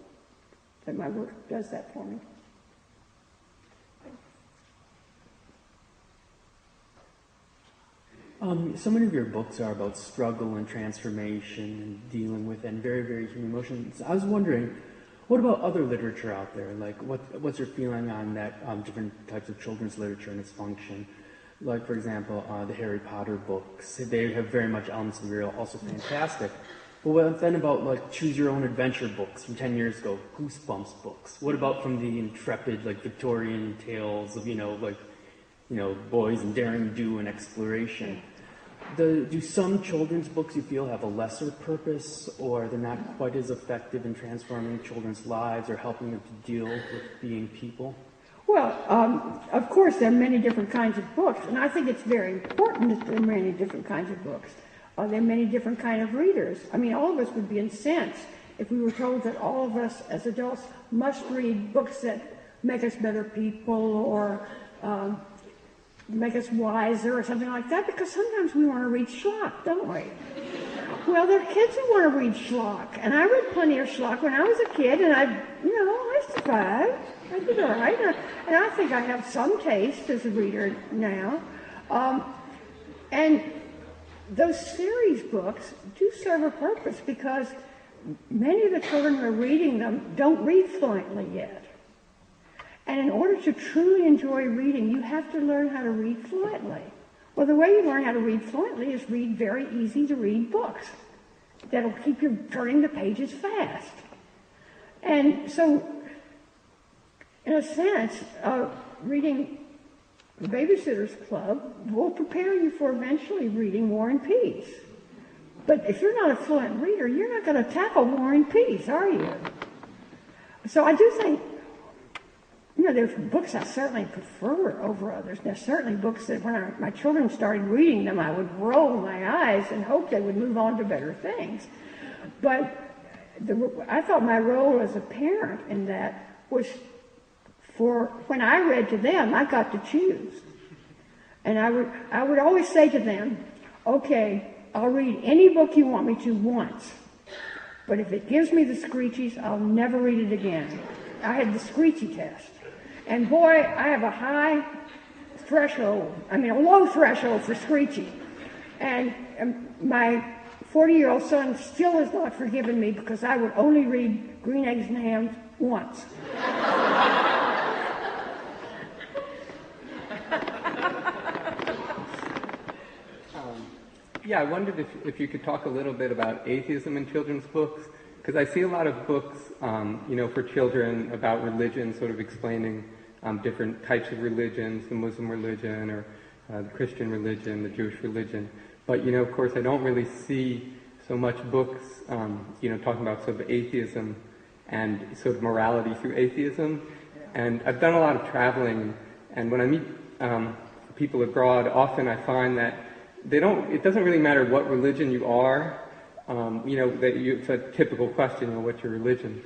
B: that my work does that for me.
F: So many of your books are about struggle and transformation and dealing with and very, very human emotions. I was wondering, what about other literature out there? Like, what's your feeling on that, different types of children's literature and its function? like for example, the Harry Potter books. They have very much elements of real, also fantastic. But what then about like choose your own adventure books from 10 years ago, Goosebumps books? What about from the intrepid like Victorian tales of, boys and daring do and exploration? Do some children's books you feel have a lesser purpose, or they're not quite as effective in transforming children's lives or helping them to deal with being people?
B: Well, of course, there are many different kinds of books, and I think it's very important that there are many different kinds of books. There are many different kinds of readers. I mean, all of us would be incensed if we were told that all of us as adults must read books that make us better people or make us wiser or something like that, because sometimes we want to read schlock, don't we? Well, there are kids who want to read schlock, and I read plenty of schlock when I was a kid, and I survived. I did all right, and I think I have some taste as a reader now. And those series books do serve a purpose, because many of the children who are reading them don't read fluently yet. And in order to truly enjoy reading, you have to learn how to read fluently. Well, the way you learn how to read fluently is read very easy-to-read books that'll keep you turning the pages fast. And so, in a sense, reading the Babysitter's Club will prepare you for eventually reading War and Peace. But if you're not a fluent reader, you're not going to tackle War and Peace, are you? So I do think, there's books I certainly prefer over others. There's certainly books that when my children started reading them, I would roll my eyes and hope they would move on to better things. But I thought my role as a parent in that was for when I read to them, I got to choose. And I would always say to them, okay, I'll read any book you want me to once. But if it gives me the screechies, I'll never read it again. I had the screechy test. And boy, I have a low threshold for screechy. And my 40-year-old son still has not forgiven me because I would only read Green Eggs and Ham once.
G: I wondered if you could talk a little bit about atheism in children's books, because I see a lot of books, for children about religion, sort of explaining different types of religions, the Muslim religion or the Christian religion, the Jewish religion. But, of course, I don't really see so much books, talking about sort of atheism and sort of morality through atheism. And I've done a lot of traveling, and when I meet people abroad, often I find that it doesn't really matter what religion you are, it's a typical question, what's your religion?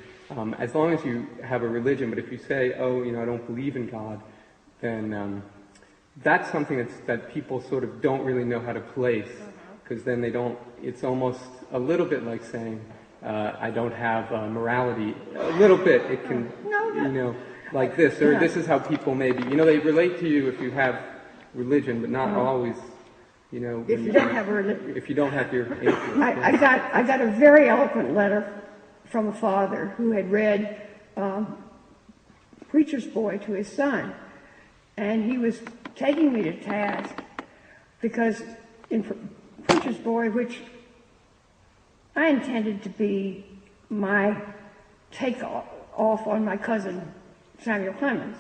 G: As long as you have a religion, but if you say, I don't believe in God, then that's something that people sort of don't really know how to place, because then it's almost a little bit like saying, I don't have morality. A little bit, it can, like this, or this is how people maybe, they relate to you if you have religion, but not always.
B: If you don't have a religion.
G: If you don't have your atheism.
B: I got a very eloquent letter from a father who had read Preacher's Boy to his son, and he was taking me to task because in Preacher's Boy, which I intended to be my take off on my cousin Samuel Clemens.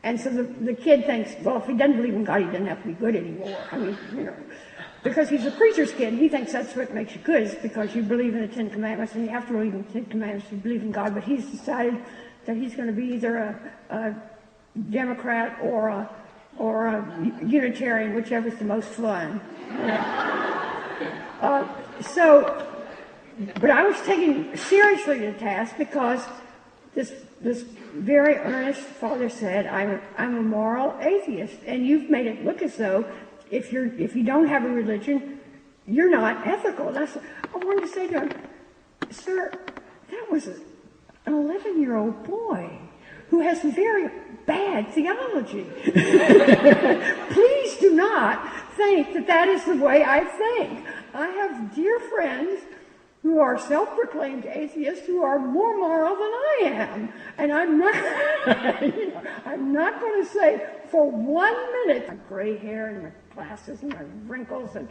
B: And so the kid thinks, well, if he doesn't believe in God, he doesn't have to be good anymore. Because he's a preacher's kid, he thinks that's what makes you good, is because you believe in the Ten Commandments, and you have to believe in the Ten Commandments to believe in God. But he's decided that he's going to be either a Democrat or a Unitarian, whichever's the most fun. But I was taken seriously to task because this very earnest father said, I'm a moral atheist, and you've made it look as though if you don't have a religion, you're not ethical. And I wanted to say to him, sir, that was an 11-year-old boy who has very bad theology. Please do not think that is the way I think. I have dear friends who are self-proclaimed atheists who are more moral than I am. And I'm not, I'm not going to say for 1 minute my gray hair and my glasses and my wrinkles and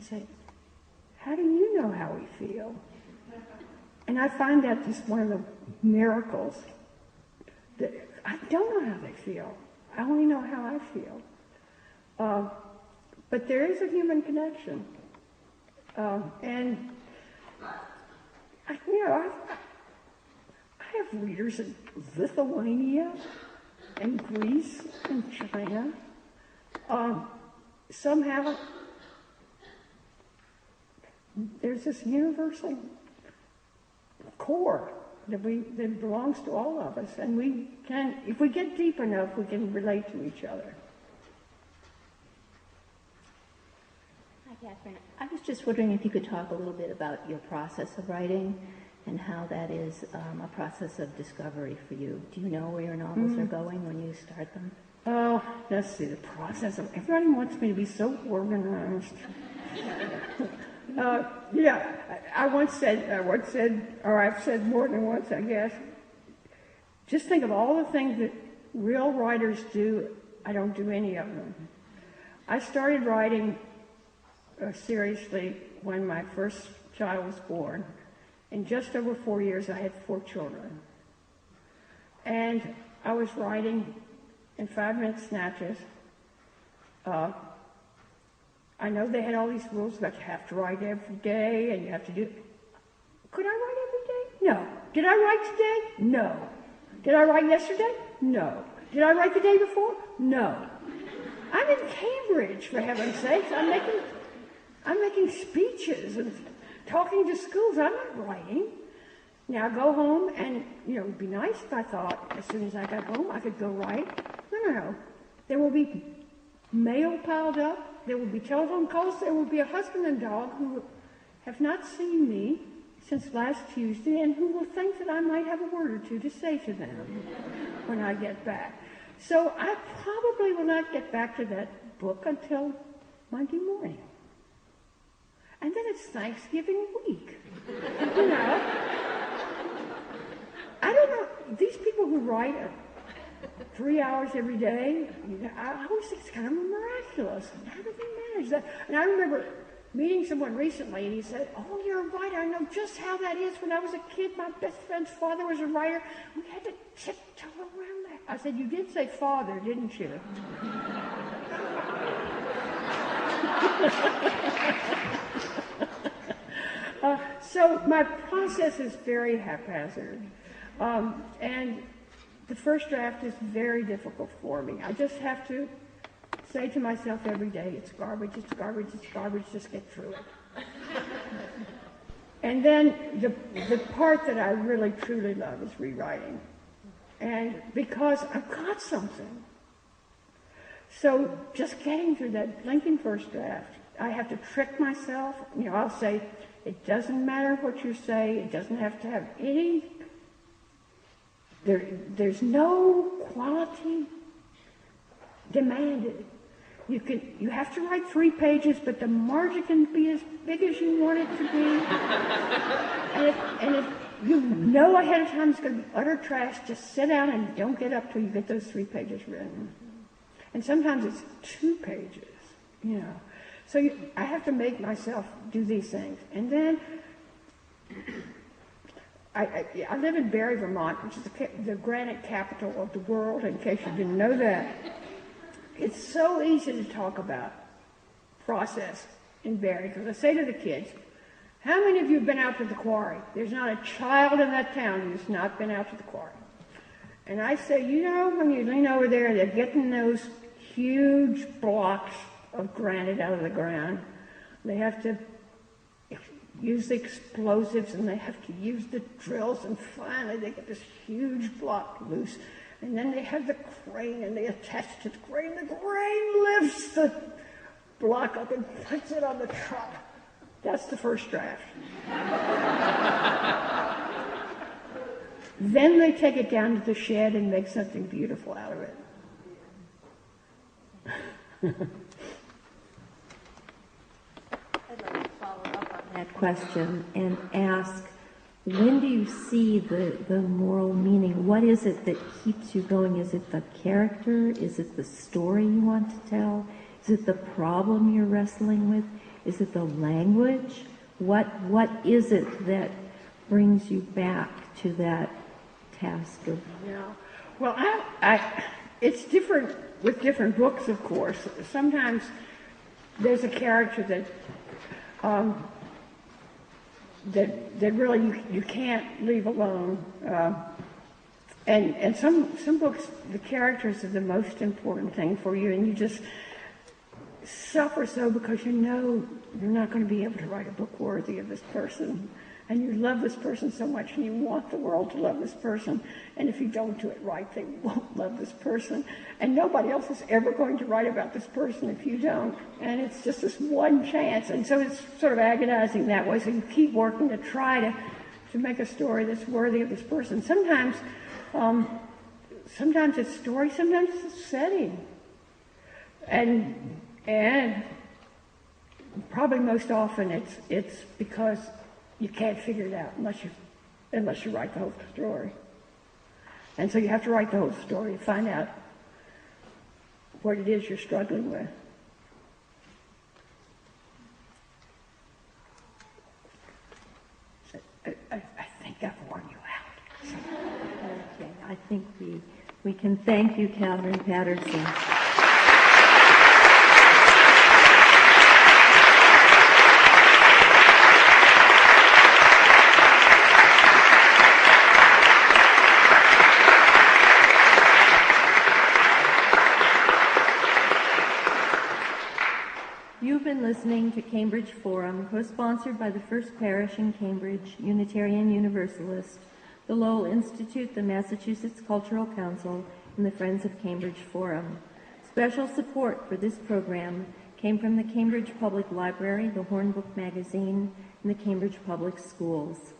B: say, how do you know how we feel? And I find that just one of the miracles. That I don't know how they feel. I only know how I feel. But there is a human connection. And I have readers in Lithuania and Greece and China. Somehow, there's this universal core that belongs to all of us, and we can, if we get deep enough, we can relate to each other.
H: Hi, Catherine. I was just wondering if you could talk a little bit about your process of writing and how that is a process of discovery for you. Do you know where your novels are going when you start them?
B: Oh, let's see, the process of, everybody wants me to be so organized. I've said more than once, I guess, just think of all the things that real writers do. I don't do any of them. I started writing seriously when my first child was born. In just over 4 years, I had 4 children. And I was writing in 5-minute snatches. I know they had all these rules about you have to write every day and you have to do... Could I write every day? No. Did I write today? No. Did I write yesterday? No. Did I write the day before? No. I'm in Cambridge, for heaven's sakes. I'm making speeches and talking to schools. I'm not writing. Now, I go home and, it would be nice if I thought as soon as I got home I could go write. No. There will be mail piled up. There will be telephone calls. There will be a husband and dog who have not seen me since last Tuesday and who will think that I might have a word or two to say to them when I get back. So I probably will not get back to that book until Monday morning. And then it's Thanksgiving week. I don't know, these people who write 3 hours every day, I always think it's kind of miraculous. How do they manage that? And I remember meeting someone recently, and he said, oh, you're a writer. I know just how that is. When I was a kid, my best friend's father was a writer. We had to tiptoe around that. I said, you did say father, didn't you? So my process is very haphazard. And the first draft is very difficult for me. I just have to say to myself every day, it's garbage, it's garbage, it's garbage, just get through it. And then the part that I really truly love is rewriting. And because I've got something. So just getting through that blinking first draft, I have to trick myself. I'll say, it doesn't matter what you say, it doesn't have to have any... There's no quality demanded. You have to write 3 pages, but the margin can be as big as you want it to be. and if you know ahead of time it's going to be utter trash, just sit down and don't get up till you get those 3 pages written. And sometimes it's 2 pages, So I have to make myself do these things. And then I live in Barre, Vermont, which is the granite capital of the world, in case you didn't know that. It's so easy to talk about process in Barre, because I say to the kids, how many of you have been out to the quarry? There's not a child in that town who's not been out to the quarry. And I say, when you lean over there, they're getting those huge blocks of granite out of the ground. They have to use the explosives, and they have to use the drills, and finally they get this huge block loose. And then they have the crane, and they attach to the crane. The crane lifts the block up and puts it on the truck. That's the first draft. Then they take it down to the shed and make something beautiful out of it.
H: I'd like to follow up on
I: that question and ask, when do you see the moral meaning? What is it that keeps you going? Is it the character? Is it the story you want to tell? Is it the problem you're wrestling with? Is it the language? What is it that brings you back to that task of...
B: Yeah. Well, it's different with different books, of course. Sometimes there's a character that really you can't leave alone. And some books, the characters are the most important thing for you, and you just suffer so because you know you're not going to be able to write a book worthy of this person. And you love this person so much, and you want the world to love this person. And if you don't do it right, they won't love this person. And nobody else is ever going to write about this person if you don't. And it's just this one chance. And so it's sort of agonizing that way. So you keep working to try to make a story that's worthy of this person. Sometimes it's story, sometimes it's setting. And probably most often it's because you can't figure it out unless you write the whole story. And so you have to write the whole story to find out what it is you're struggling with. I think I've worn you out.
I: Okay, I think we can thank you, Katherine Paterson. You've been listening to Cambridge Forum, co-sponsored by the First Parish in Cambridge, Unitarian Universalist, the Lowell Institute, the Massachusetts Cultural Council, and the Friends of Cambridge Forum. Special support for this program came from the Cambridge Public Library, the Hornbook Magazine, and the Cambridge Public Schools.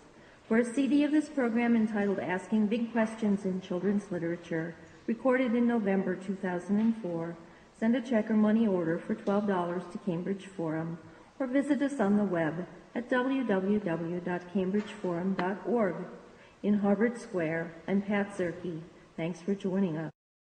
I: For a CD of this program entitled Asking Big Questions in Children's Literature, recorded in November 2004, send a check or money order for $12 to Cambridge Forum, or visit us on the web at www.cambridgeforum.org. In Harvard Square, I'm Pat Zerke. Thanks for joining us.